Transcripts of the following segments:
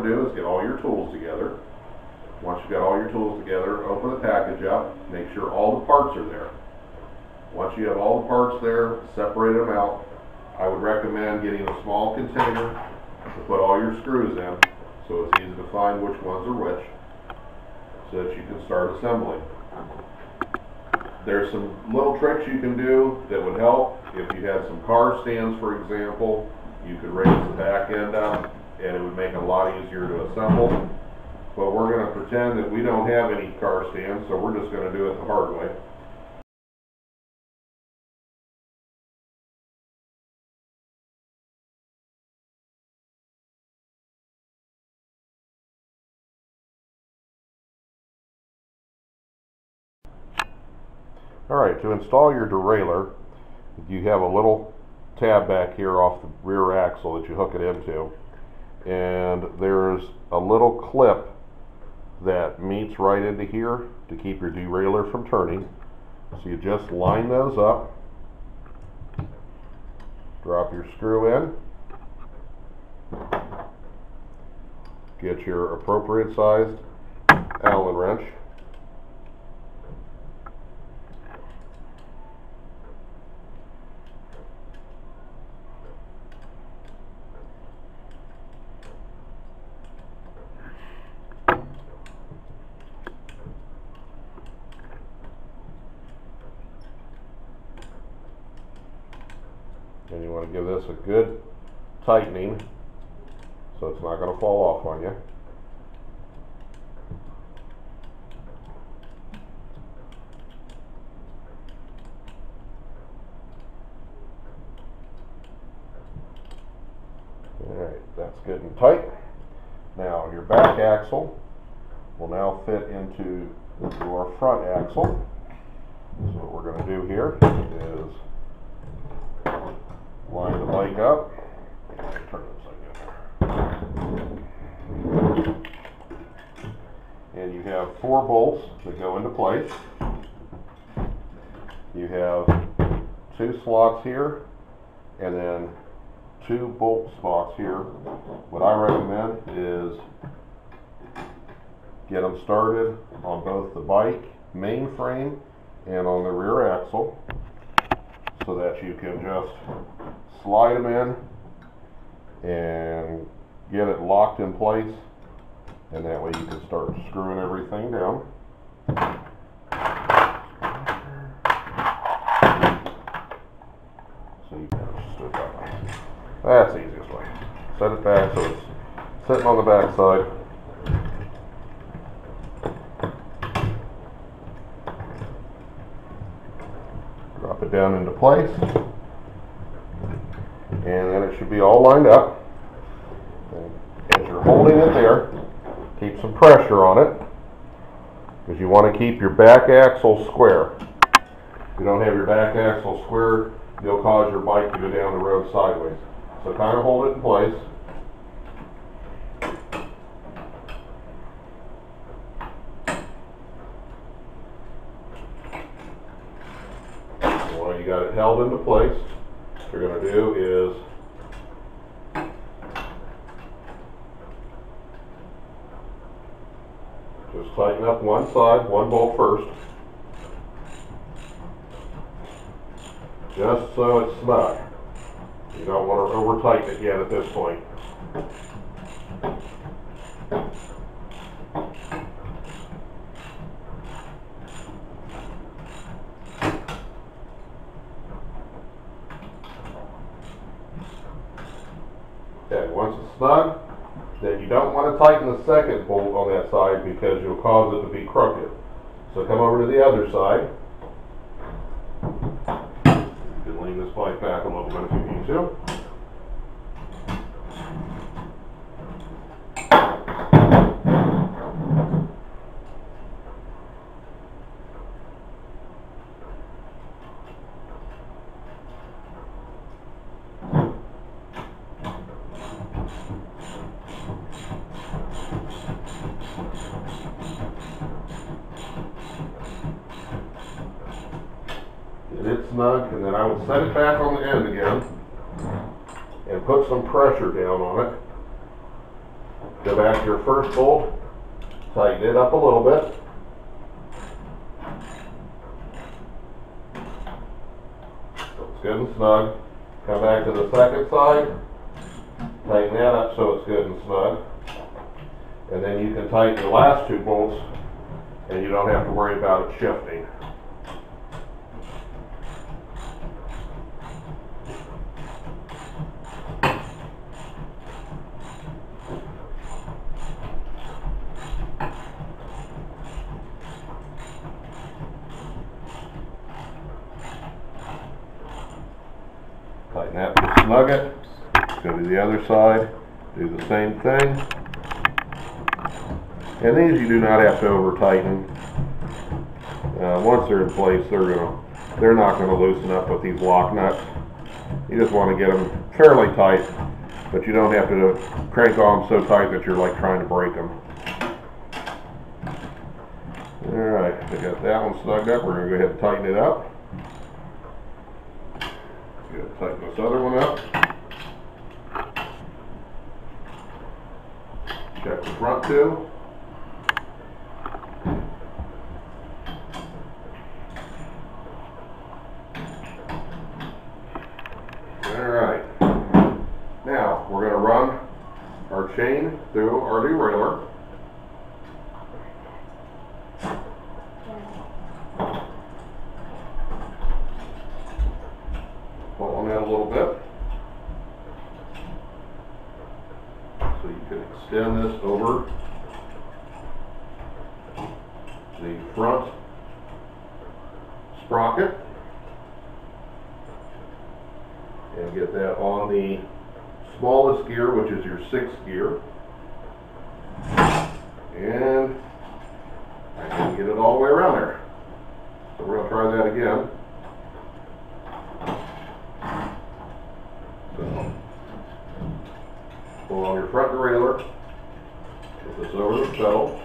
to do is get all your tools together. Once you've got all your tools together, open the package up, make sure all the parts are there. Once you have all the parts there, separate them out. I would recommend getting a small container to put all your screws in, so it's easy to find which ones are which, so that you can start assembling. There's some little tricks you can do that would help. If you had some car stands, for example, you could raise the back end up and it would make it a lot easier to assemble. But we're going to pretend that we don't have any car stands, so we're just going to do it the hard way. Alright, to install your derailleur, you have a little tab back here off the rear axle that you hook it into, and there's a little clip that meets right into here to keep your derailleur from turning. So you just line those up, drop your screw in, get your appropriate sized Allen wrench, and you want to give this a good tightening so it's not going to fall off on you. Alright, that's good and tight. Now your back axle will now fit into your front axle. So what we're going to do here is line the bike up. Turn it upside down. And you have 4 bolts that go into place. You have 2 slots here, and then 2 bolt spots here. What I recommend is get them started on both the bike main frame and on the rear axle, so that you can just slide them in and get it locked in place, and that way you can start screwing everything down. So you can just do it that way. That's the easiest way. Set it back so it's sitting on the back side. Drop it down into place, and then it should be all lined up. And as you're holding it there, keep some pressure on it, because you want to keep your back axle square. If you don't have your back axle square, you'll cause your bike to go down the road sideways. So kind of hold it in place. While you got it held into place, what you're going to do is just tighten up one side, one bolt first, just so it's snug. You don't want to over tighten it yet at this point. Okay, once it's snug, then you don't want to tighten the second bolt on that side because you'll cause it to be crooked. So come over to the other side. You can lean this bike back a little bit if you need to. It's snug, and then I would set it back on the end again and put some pressure down on it. Go back to your first bolt, tighten it up a little bit. So it's good and snug. Come back to the second side, tighten that up so it's good and snug. And then you can tighten the last two bolts and you don't have to worry about it shifting. Tighten that to snug it. Go to the other side, do the same thing. And these you do not have to over tighten. Once they're in place, they're not going to loosen up with these lock nuts. You just want to get them fairly tight, but you don't have to crank on them so tight that you're like trying to break them. Alright, I got that one snugged up. We're going to go ahead and tighten it up. Tighten this other one up. Check the front too. Alright. Now we're going to run our chain through our derailleur. Pull on that a little bit. So you can extend this over the front sprocket and get that on the smallest gear, which is your 6th gear. And I can get it all the way around there. So we're going to try that again. So, pull on your front derailleur, put this over the pedal.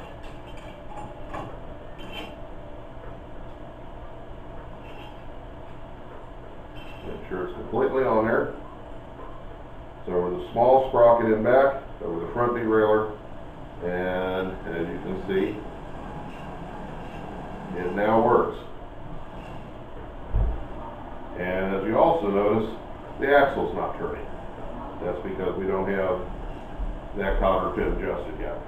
Make sure it's completely on there. So over the small sprocket in back, over the front derailleur, and as you can see, it now works. And as you also notice, the axle's not turning. That's because we don't have that cotter pin adjusted yet.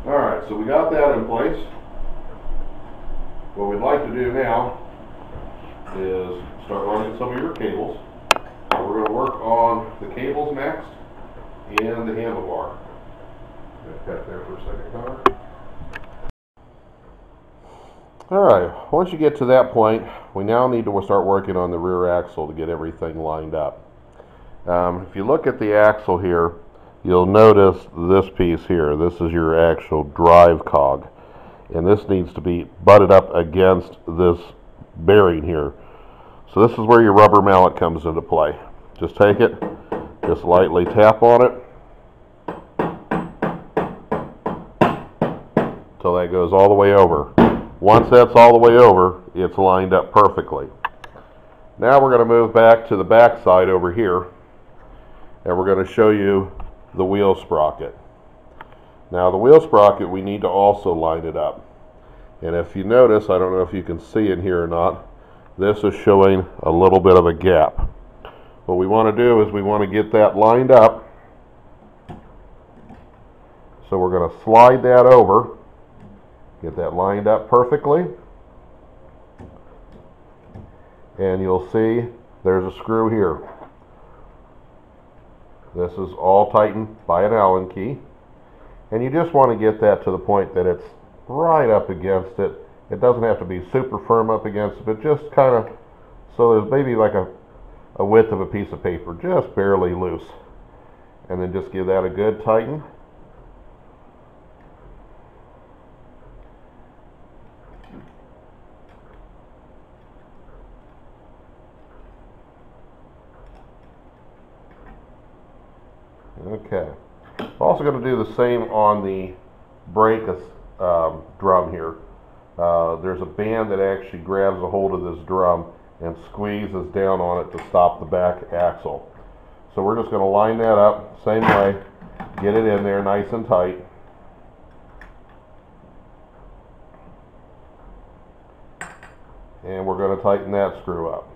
Alright, so we got that in place. What we'd like to do now is start running some of your cables. We're going to work on the cables next and the handlebar. Cut there for a second, Connor. Alright, once you get to that point, we now need to start working on the rear axle to get everything lined up. If you look at the axle here, you'll notice this piece here. This is your actual drive cog. And this needs to be butted up against this bearing here. So this is where your rubber mallet comes into play. Just take it, just lightly tap on it until that goes all the way over. Once that's all the way over, it's lined up perfectly. Now we're going to move back to the back side over here, and we're going to show you the wheel sprocket. Now the wheel sprocket, we need to also line it up. And if you notice, I don't know if you can see in here or not, this is showing a little bit of a gap. What we want to do is we want to get that lined up. So we're going to slide that over, get that lined up perfectly. And you'll see there's a screw here. This is all tightened by an Allen key. And you just want to get that to the point that it's right up against it. It doesn't have to be super firm up against it, but just kind of so there's maybe like a width of a piece of paper, just barely loose. And then just give that a good tighten. Okay. I'm also going to do the same on the brake drum here. There's a band that actually grabs a hold of this drum and squeezes down on it to stop the back axle. So we're just going to line that up same way, Get it in there nice and tight. And we're going to tighten that screw up.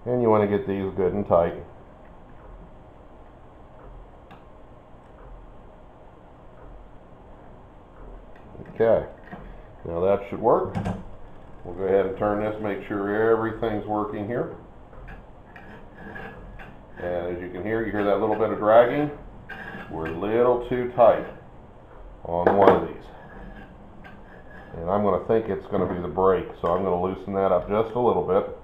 And you want to get these good and tight. Okay, now that should work. We'll go ahead and turn this, make sure everything's working here. And as you can hear, you hear that little bit of dragging. We're a little too tight on one of these. And I'm going to think it's going to be the brake, so I'm going to loosen that up just a little bit.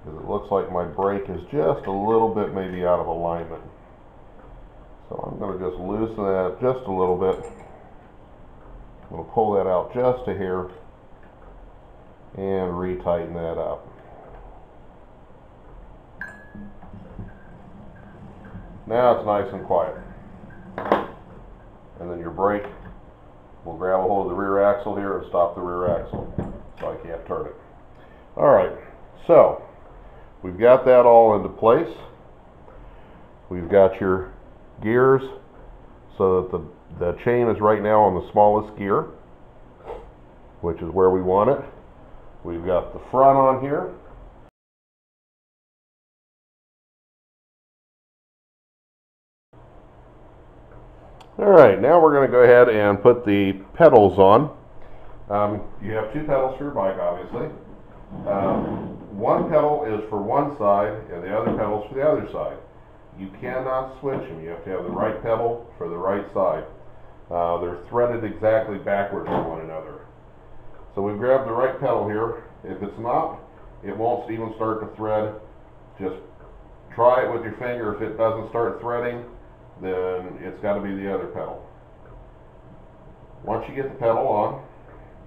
Because it looks like my brake is just a little bit maybe out of alignment. So I'm going to just loosen that up just a little bit. I'm going to pull that out just a hair and re-tighten that up. Now it's nice and quiet. And then your brake will grab a hold of the rear axle here and stop the rear axle, so I can't turn it. Alright, so we've got that all into place. We've got your gears so that the chain is right now on the smallest gear, which is where we want it. We've got the front on here. Alright, now we're going to go ahead and put the pedals on. You have two pedals for your bike, obviously. One pedal is for one side and the other pedal is for the other side. You cannot switch them. You have to have the right pedal for the right side. They're threaded exactly backwards from one another. So we've grabbed the right pedal here. If it's not, it won't even start to thread. Just try it with your finger. If it doesn't start threading, then it's got to be the other pedal. Once you get the pedal on,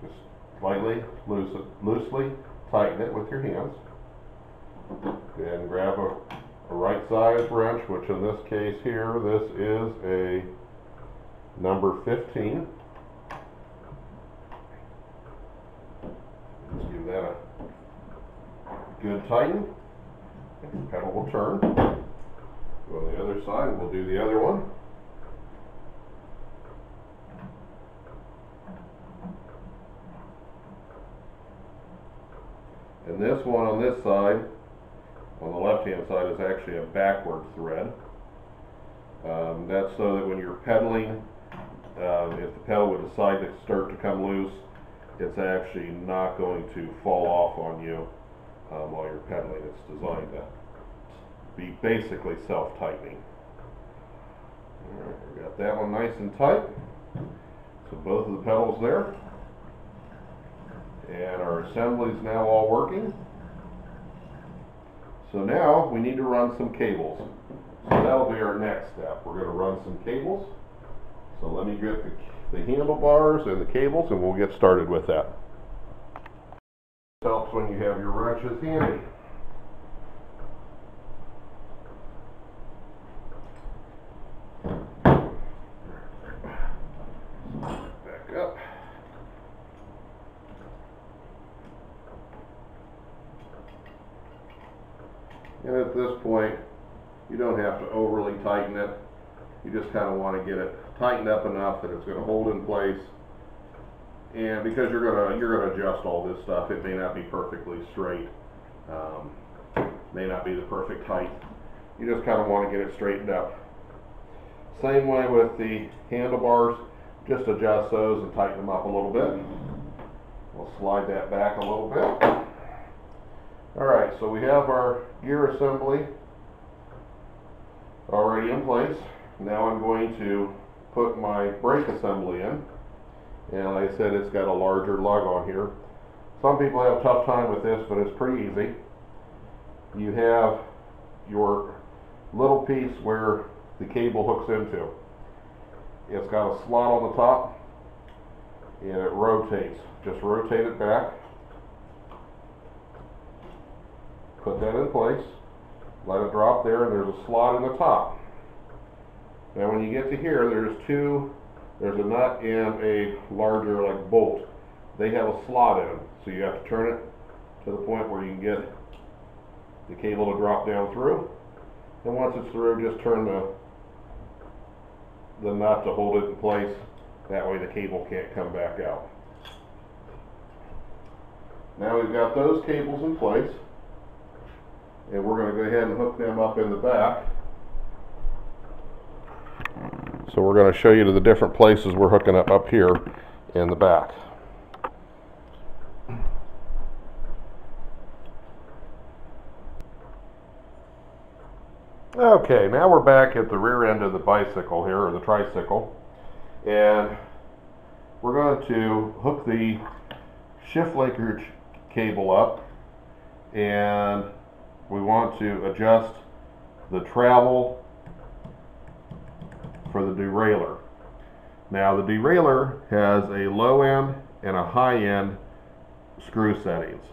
just slightly loosely tighten it with your hands. Go ahead and grab a right size wrench, which in this case here, this is a number 15. Just give that a good tighten. The pedal will turn. Go on the other side, and we'll do the other one. And this one on this side, on the left-hand side, is actually a backward thread. That's so that when you're pedaling, if the pedal would decide to start to come loose, it's actually not going to fall off on you while you're pedaling. It's designed to be basically self-tightening. Alright, we got that one nice and tight. So both of the pedals there. And our assembly's now all working. So now we need to run some cables. So that'll be our next step. We're going to run some cables. So let me get the handlebars and the cables and we'll get started with that. It helps when you have your wrenches handy. Back up. And at this point, you don't have to overly tighten it. You just kind of want to get it tightened up enough that it's going to hold in place. And because you're going to adjust all this stuff, it may not be perfectly straight, may not be the perfect height. You just kind of want to get it straightened up. Same way with the handlebars. Just adjust those and tighten them up a little bit. We'll slide that back a little bit. Alright, so we have our gear assembly already in place. Now I'm going to put my brake assembly in. And like I said, it's got a larger lug on here. Some people have a tough time with this, but it's pretty easy. You have your little piece where the cable hooks into. It's got a slot on the top and it rotates. Just rotate it back. Put that in place. Let it drop there, and there's a slot in the top. Now when you get to here, there's two there's a nut and a larger like bolt. They have a slot in them, so you have to turn it to the point where you can get the cable to drop down through. And once it's through, just turn the nut to hold it in place. That way the cable can't come back out. Now we've got those cables in place, and we're going to go ahead and hook them up in the back. So we're going to show you to the different places we're hooking up here in the back. Okay, now we're back at the rear end of the bicycle here, or the tricycle, and we're going to hook the shift linkage cable up, and we want to adjust the travel for the derailleur. Now the derailleur has a low end and a high end screw settings.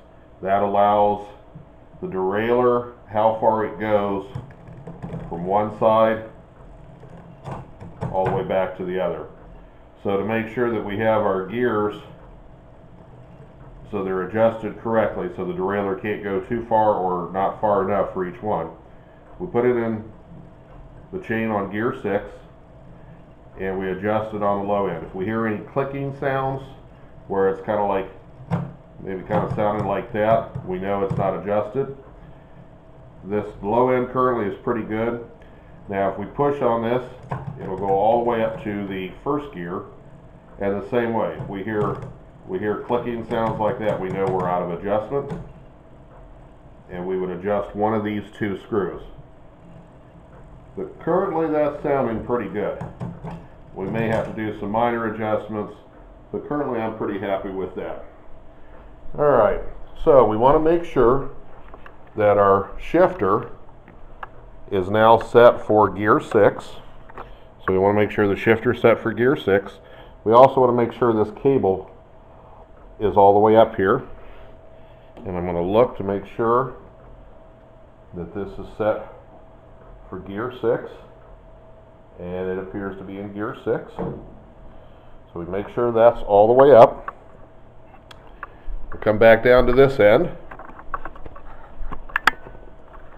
That allows the derailleur how far it goes from one side all the way back to the other. So to make sure that we have our gears so they're adjusted correctly so the derailleur can't go too far or not far enough for each one, we put it in the chain on gear 6 and we adjust it on the low end. If we hear any clicking sounds where it's kind of like maybe kind of sounding like that, we know it's not adjusted. This low end currently is pretty good. Now if we push on this, it'll go all the way up to the first gear, and the same way, if we hear clicking sounds like that, we know we're out of adjustment, and we would adjust one of these two screws. But currently that's sounding pretty good. We may have to do some minor adjustments, but currently I'm pretty happy with that. Alright, so we want to make sure that our shifter is now set for gear 6. So we want to make sure the shifter is set for gear 6. We also want to make sure this cable is all the way up here. And I'm going to look to make sure that this is set for gear 6. And it appears to be in gear 6. So we make sure that's all the way up. We'll come back down to this end.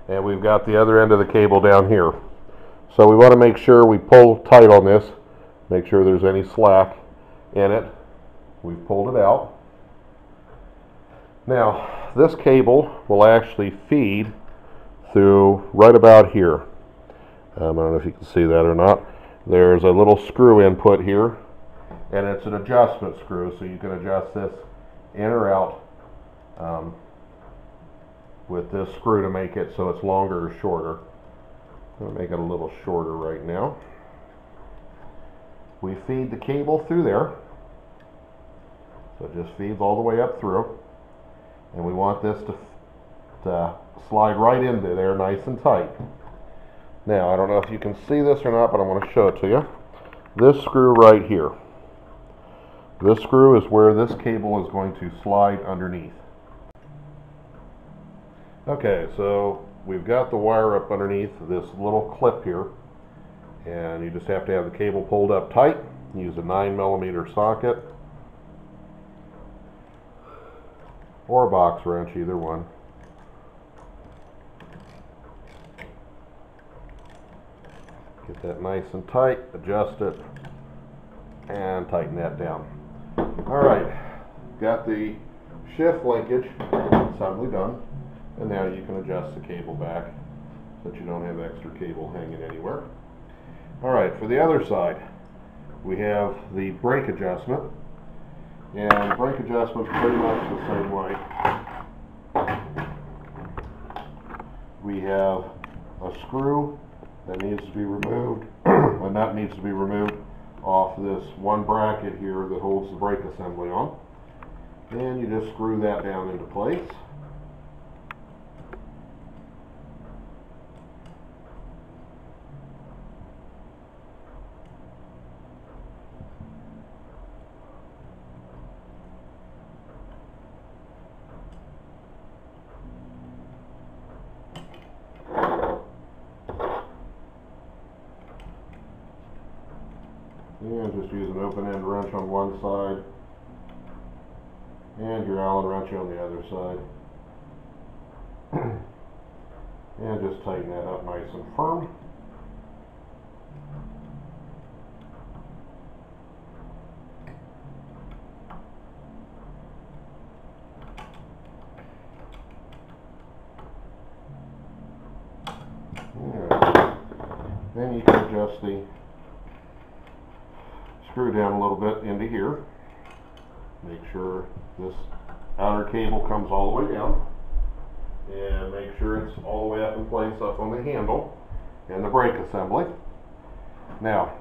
And we've got the other end of the cable down here. So we want to make sure we pull tight on this, make sure there's any slack in it. We've pulled it out. Now this cable will actually feed through right about here. I don't know if you can see that or not. There's a little screw input here, and it's an adjustment screw, so you can adjust this in or out with this screw to make it so it's longer or shorter. I'm going to make it a little shorter right now. We feed the cable through there, so it just feeds all the way up through, and we want this to slide right into there nice and tight. Now I don't know if you can see this or not, but I want to show it to you. This screw right here, this screw is where this cable is going to slide underneath. Okay, so we've got the wire up underneath this little clip here, and you just have to have the cable pulled up tight. Use a 9mm socket or a box wrench, either one. Get that nice and tight, adjust it, and tighten that down. Alright, got the shift linkage assembly done. And now you can adjust the cable back so that you don't have extra cable hanging anywhere. Alright, for the other side, we have the brake adjustment. And the brake adjustment is pretty much the same way. We have a screw that needs to be removed, a nut needs to be removed off this one bracket here that holds the brake assembly on. And you just screw that down into place. And just use an open end wrench on one side and your Allen wrench on the other side. And just tighten that up nice and firm. Then you can adjust the screw down a little bit into here. Make sure this outer cable comes all the way down. And make sure it's all the way up in place up on the handle and the brake assembly. Now,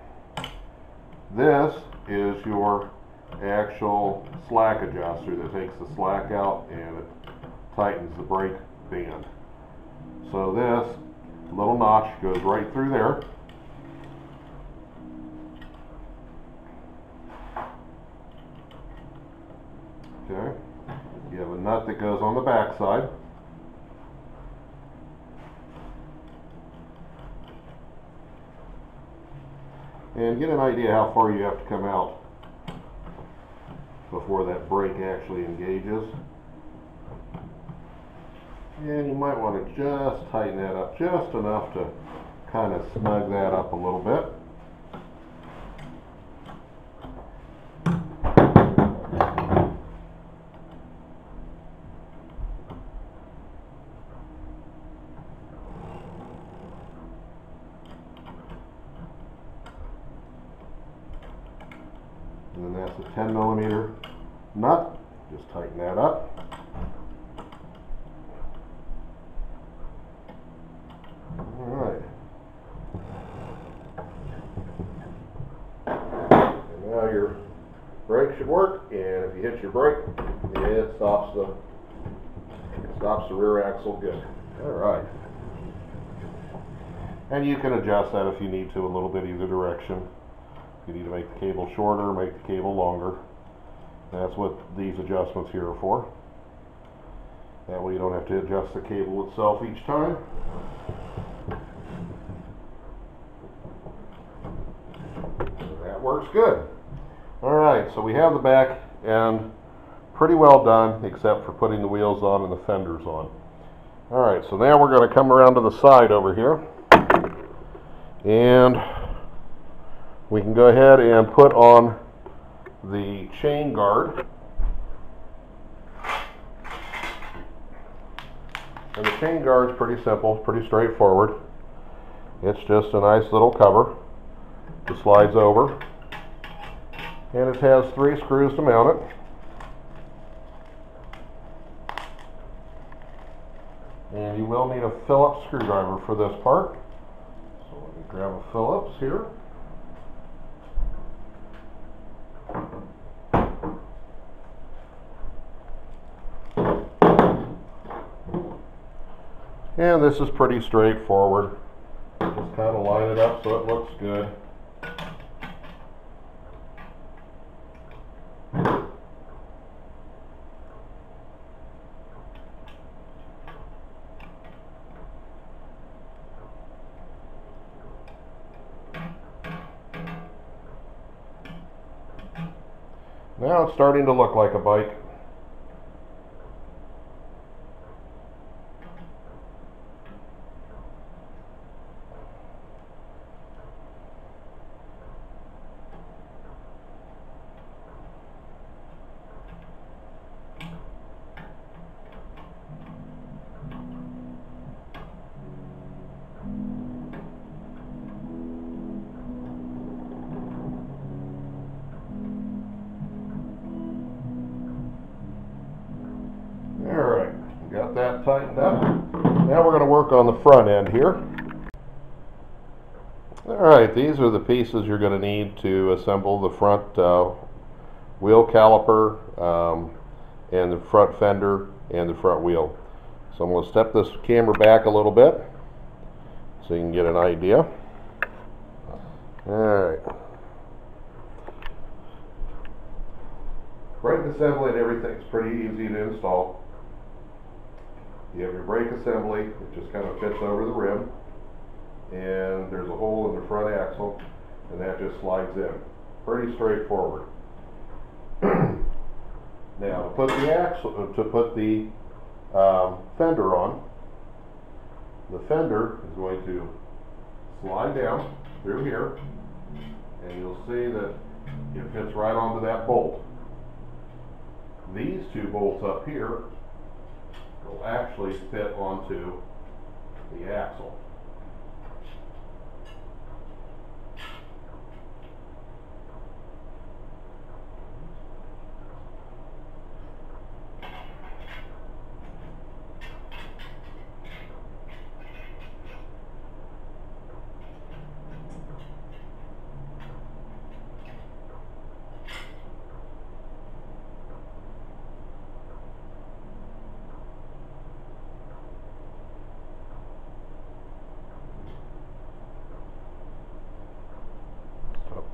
this is your actual slack adjuster that takes the slack out and it tightens the brake band. So this little notch goes right through there. Okay. You have a nut that goes on the back side. And get an idea how far you have to come out before that brake actually engages. And you might want to just tighten that up just enough to kind of snug that up a little bit. And then that's a 10mm nut. Just tighten that up. Alright. And now your brake should work, and if you hit your brake, it stops the rear axle good. Alright. And you can adjust that if you need to a little bit either direction. If you need to make the cable shorter, make the cable longer. That's what these adjustments here are for. That way you don't have to adjust the cable itself each time. So that works good. Alright, so we have the back end pretty well done, except for putting the wheels on and the fenders on. Alright, so now we're going to come around to the side over here. And we can go ahead and put on the chain guard. And the chain guard is pretty simple, pretty straightforward. It's just a nice little cover that slides over. And it has 3 screws to mount it. And you will need a Phillips screwdriver for this part. So let me grab a Phillips here. And this is pretty straightforward. Just kind of line it up so it looks good. Now it's starting to look like a bike. Alright, got that tightened up. Now we're going to work on the front end here. Alright, these are the pieces you're going to need to assemble the front wheel caliper and the front fender and the front wheel. So I'm going to step this camera back a little bit so you can get an idea. Alright. Brake assembly and everything's pretty easy to install. You have your brake assembly, it just kind of fits over the rim, and there's a hole in the front axle, and that just slides in. Pretty straightforward. Now, to put the fender on, the fender is going to slide down through here, and you'll see that it fits right onto that bolt. These two bolts up here will actually fit onto the axle.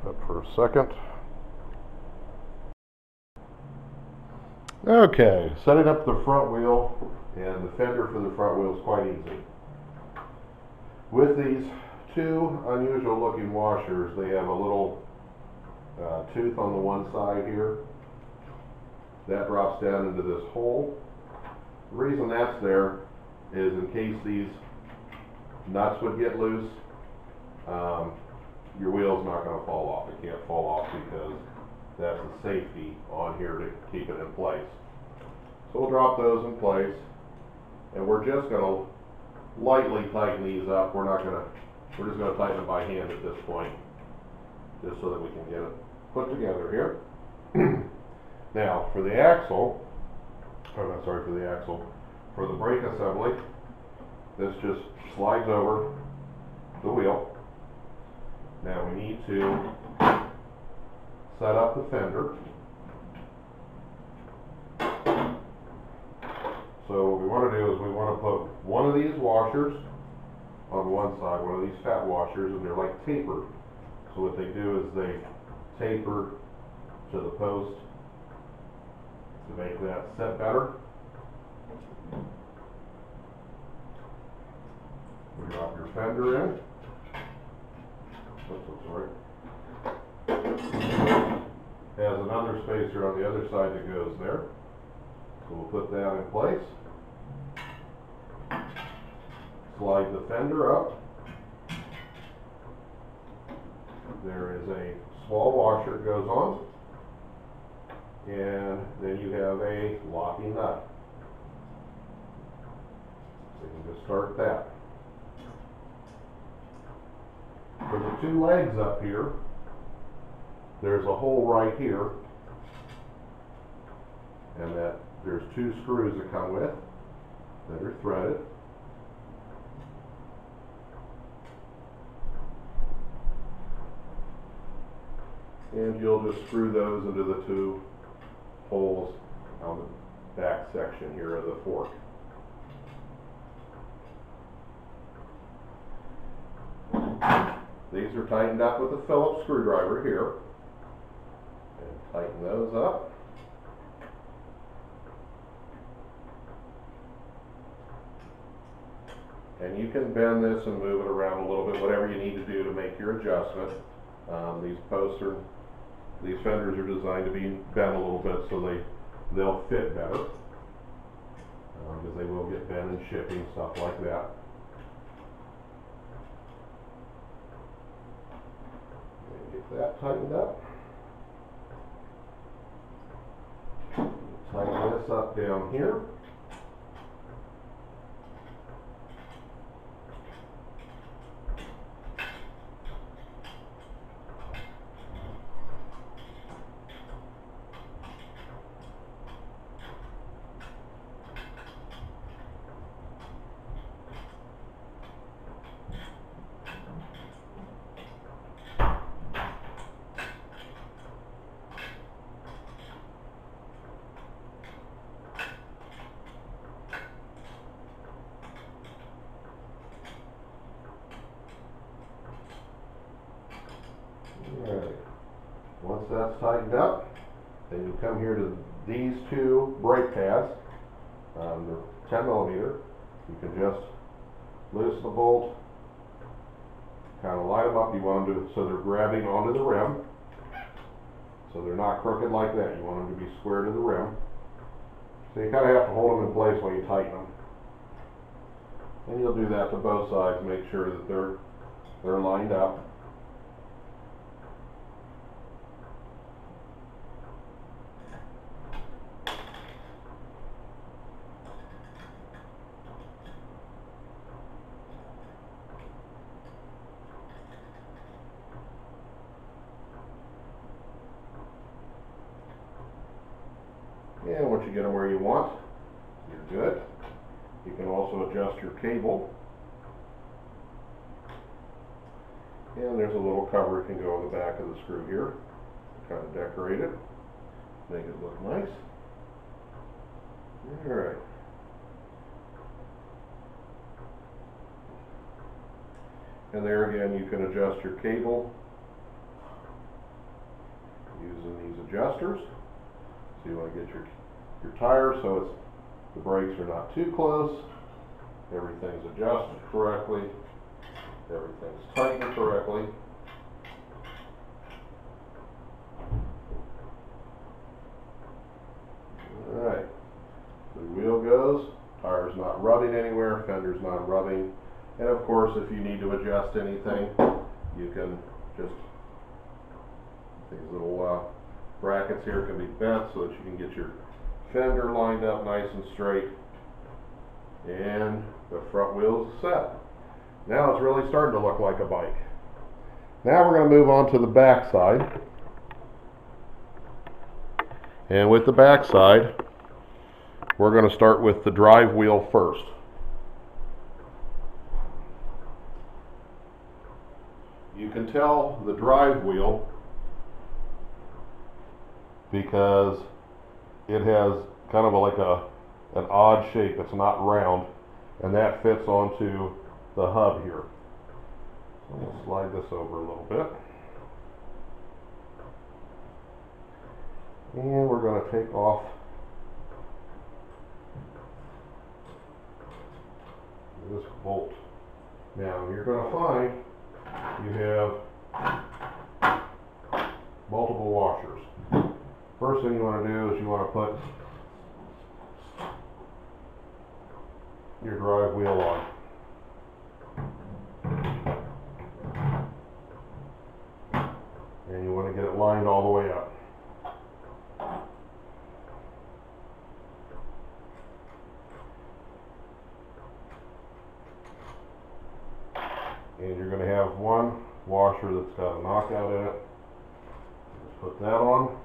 That for a second. Okay, setting up the front wheel and the fender for the front wheel is quite easy. With these two unusual looking washers, they have a little tooth on the one side here that drops down into this hole. The reason that's there is in case these nuts would get loose, your wheel's not going to fall off. It can't fall off because that's a safety on here to keep it in place. So we'll drop those in place, and we're just going to lightly tighten these up. We're just going to tighten them by hand at this point, just so that we can get it put together here. Now for the axle, for the brake assembly, this just slides over the wheel. Now we need to set up the fender. So what we want to do is we want to put one of these washers on one side, one of these fat washers, and they're like tapered. So what they do is they taper to the post to make that set better. We drop your fender in. Has an underspacer on the other side that goes there. So we'll put that in place. Slide the fender up. There is a small washer that goes on. And then you have a locking nut. So you can just start that. For the two legs up here, there's a hole right here, and there's two screws that come with that are threaded. And you'll just screw those into the two holes on the back section here of the fork. These are tightened up with a Phillips screwdriver here. And tighten those up. And you can bend this and move it around a little bit, whatever you need to do to make your adjustment. These fenders are designed to be bent a little bit so they'll fit better. Because they will get bent in shipping, stuff like that. Get that tightened up. Tighten this up down here. Alright, once that's tightened up, then you come here to these two brake pads. They're 10 millimeter. You can just loosen the bolt, kind of line them up. You want them to so they're grabbing onto the rim. So they're not crooked like that. You want them to be square to the rim. So you kind of have to hold them in place while you tighten them. And you'll do that to both sides. Make sure that they're lined up. And once you get them where you want, you're good. You can also adjust your cable. And there's a little cover that can go on the back of the screw here. Kind of decorate it, make it look nice. Alright. And there again, you can adjust your cable using these adjusters. So you want to get your tires so the brakes are not too close, everything's adjusted correctly, everything's tightened correctly. Alright, the wheel goes, tire's not rubbing anywhere, fender's not rubbing, and of course if you need to adjust anything, you can just, these little brackets here can be bent so that you can get your fender lined up nice and straight, and the front wheel's set. Now it's really starting to look like a bike. Now we're going to move on to the back side. And with the back side, we're going to start with the drive wheel first. You can tell the drive wheel because it has kind of an odd shape. It's not round, and that fits onto the hub here. So I'm going to slide this over a little bit. And we're going to take off this bolt. Now you're going to find you have multiple washers. First thing you want to do is you want to put your drive wheel on. And you want to get it lined all the way up. And you're going to have one washer that's got a knockout in it. Just put that on.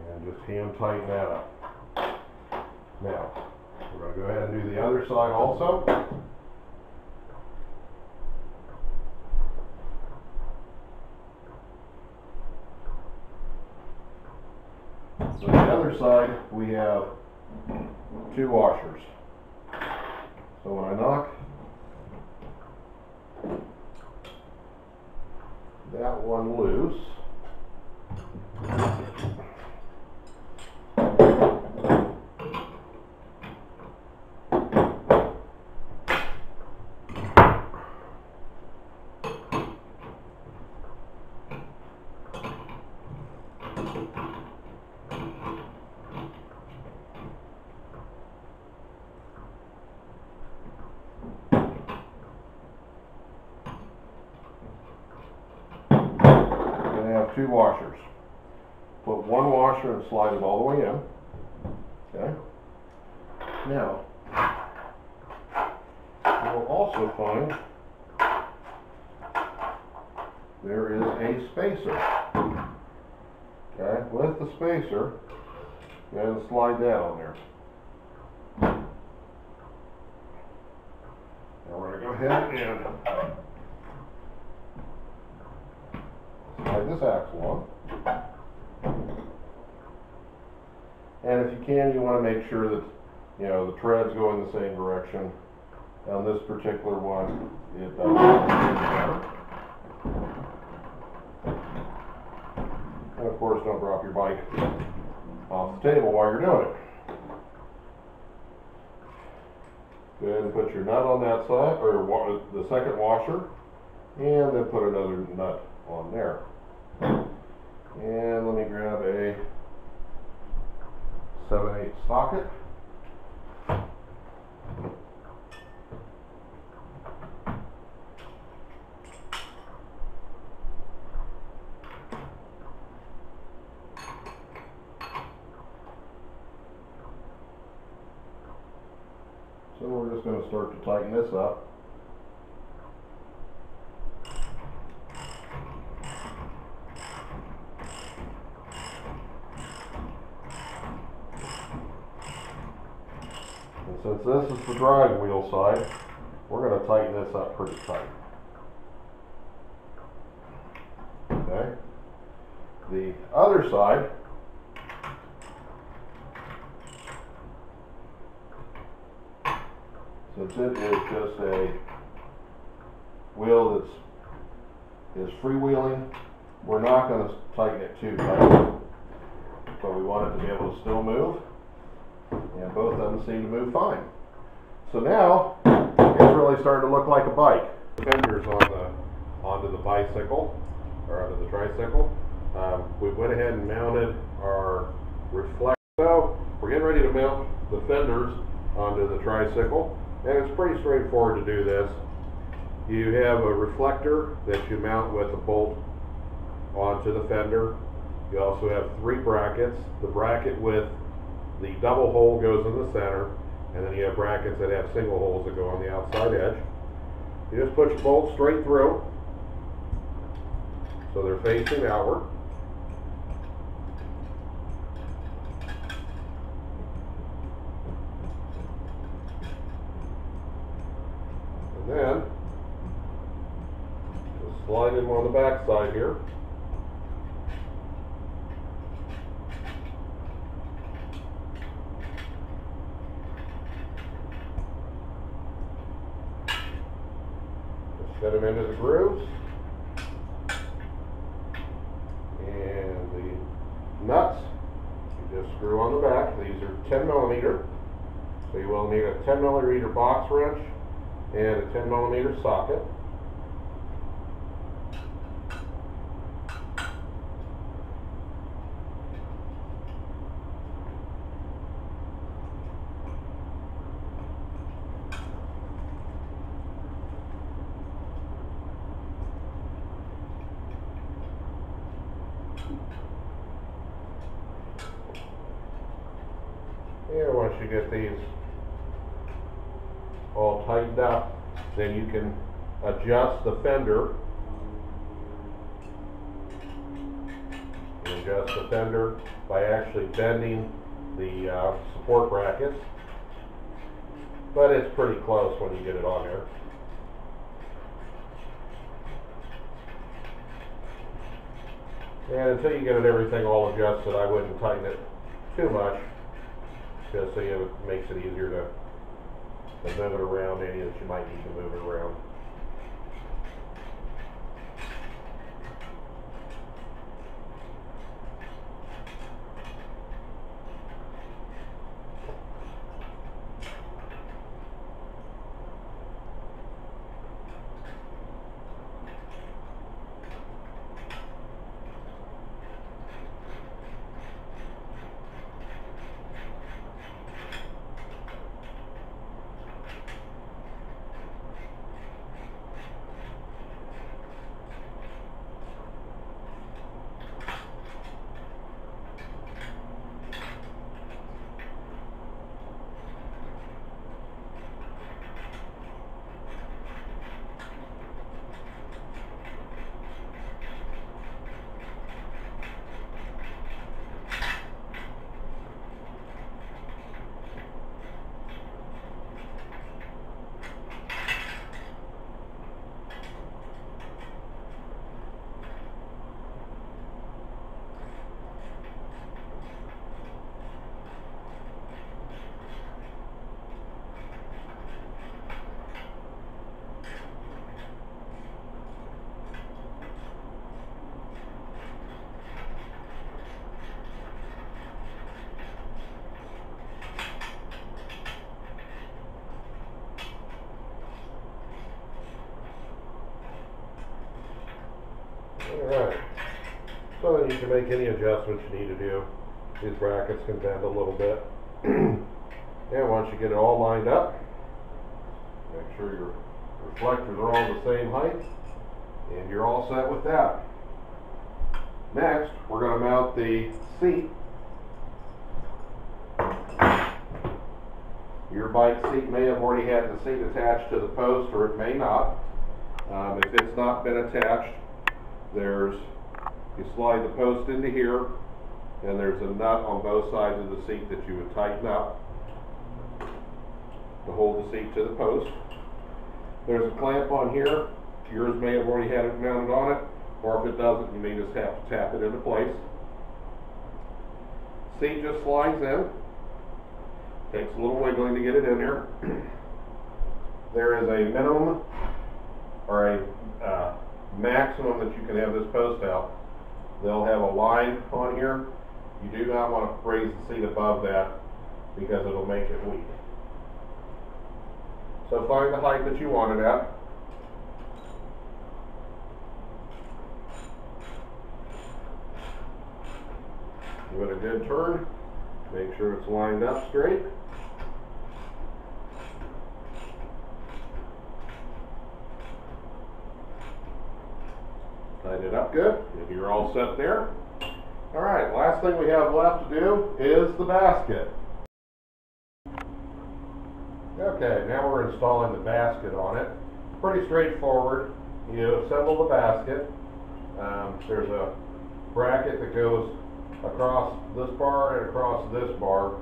And just hand tighten that up. Now, we're going to go ahead and do the other side also. So the other side, we have two washers. So when I knock that one loose, two washers. Put one washer and slide it all the way in. Okay. Now, you'll also find there is a spacer. Okay. With the spacer, go ahead and slide that on there. Now we're going to go ahead and slide this axle on. And if you can, you want to make sure that, you know, the treads go in the same direction. On this particular one, it doesn't better. And of course, don't drop your bike off the table while you're doing it. Go ahead and put your nut on that side, or the second washer, and then put another nut on there. And let me grab a 7/8 socket. So we're just going to start to tighten this up. And since this is the drive wheel side, we're going to tighten this up pretty tight. Okay. The other side, since it is just a wheel that is freewheeling, we're not going to tighten it too tight. But we want it to be able to still move, and both of them seem to move fine. So now it's really starting to look like a bike. Fenders onto the bicycle, or onto the tricycle. We went ahead and mounted our reflector. So we're getting ready to mount the fenders onto the tricycle, and it's pretty straightforward to do this. You have a reflector that you mount with a bolt onto the fender. You also have 3 brackets. The bracket with the double hole goes in the center, and then you have brackets that have single holes that go on the outside edge. You just put your bolts straight through, so they're facing outward. And then just slide them on the back side here. Set them into the grooves, and the nuts you just screw on the back. These are 10 millimeter, so you will need a 10 millimeter box wrench and a 10 millimeter socket. And once you get these all tightened up, then you can adjust the fender. You adjust the fender by actually bending the support brackets, but it's pretty close when you get it on there. And until you get everything all adjusted, I wouldn't tighten it too much, just so it makes it easier to move it around any that you might need to move it around. Alright, so then you can make any adjustments you need to do. These brackets can bend a little bit. And once you get it all lined up, make sure your reflectors are all the same height, and you're all set with that. Next, we're going to mount the seat. Your bike seat may have already had the seat attached to the post, or it may not. If it's not been attached, you slide the post into here, and there's a nut on both sides of the seat that you would tighten up to hold the seat to the post. There's a clamp on here. Yours may have already had it mounted on it, or if it doesn't, you may just have to tap it into place. Seat just slides in. Takes a little wiggling to get it in there. There is a minimum or a maximum that you can have this post out. They'll have a line on here. You do not want to raise the seat above that because it'll make it weak. So find the height that you want it at. Give it a good turn. Make sure it's lined up straight. Tighten it up good, and you're all set there. Alright, last thing we have left to do is the basket. Okay, now we're installing the basket on it. Pretty straightforward. You assemble the basket. There's a bracket that goes across this bar and across this bar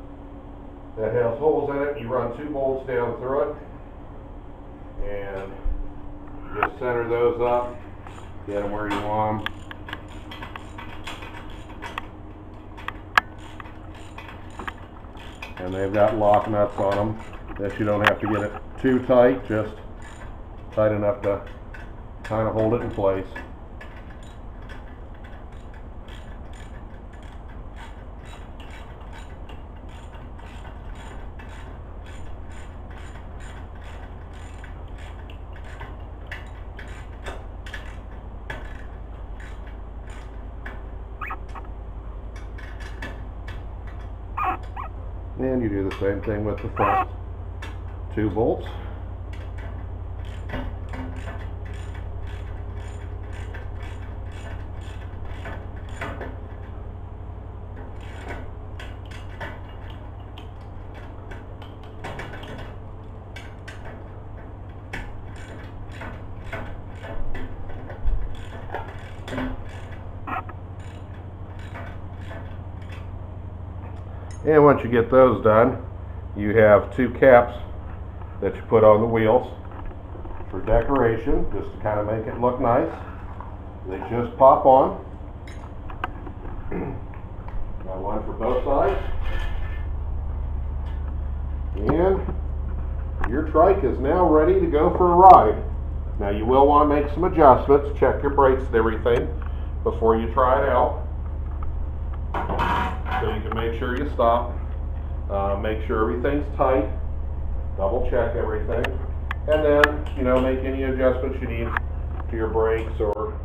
that has holes in it. You run 2 bolts down through it, and just center those up, get them where you want them. And they've got lock nuts on them that you don't have to get it too tight, just tight enough to kind of hold it in place. And you do the same thing with the front 2 bolts. And once you get those done, you have 2 caps that you put on the wheels for decoration, just to kind of make it look nice. They just pop on. Got one for both sides. And your trike is now ready to go for a ride. Now you will want to make some adjustments, check your brakes and everything before you try it out. So you can make sure you stop, make sure everything's tight, double check everything, and then, make any adjustments you need to your brakes or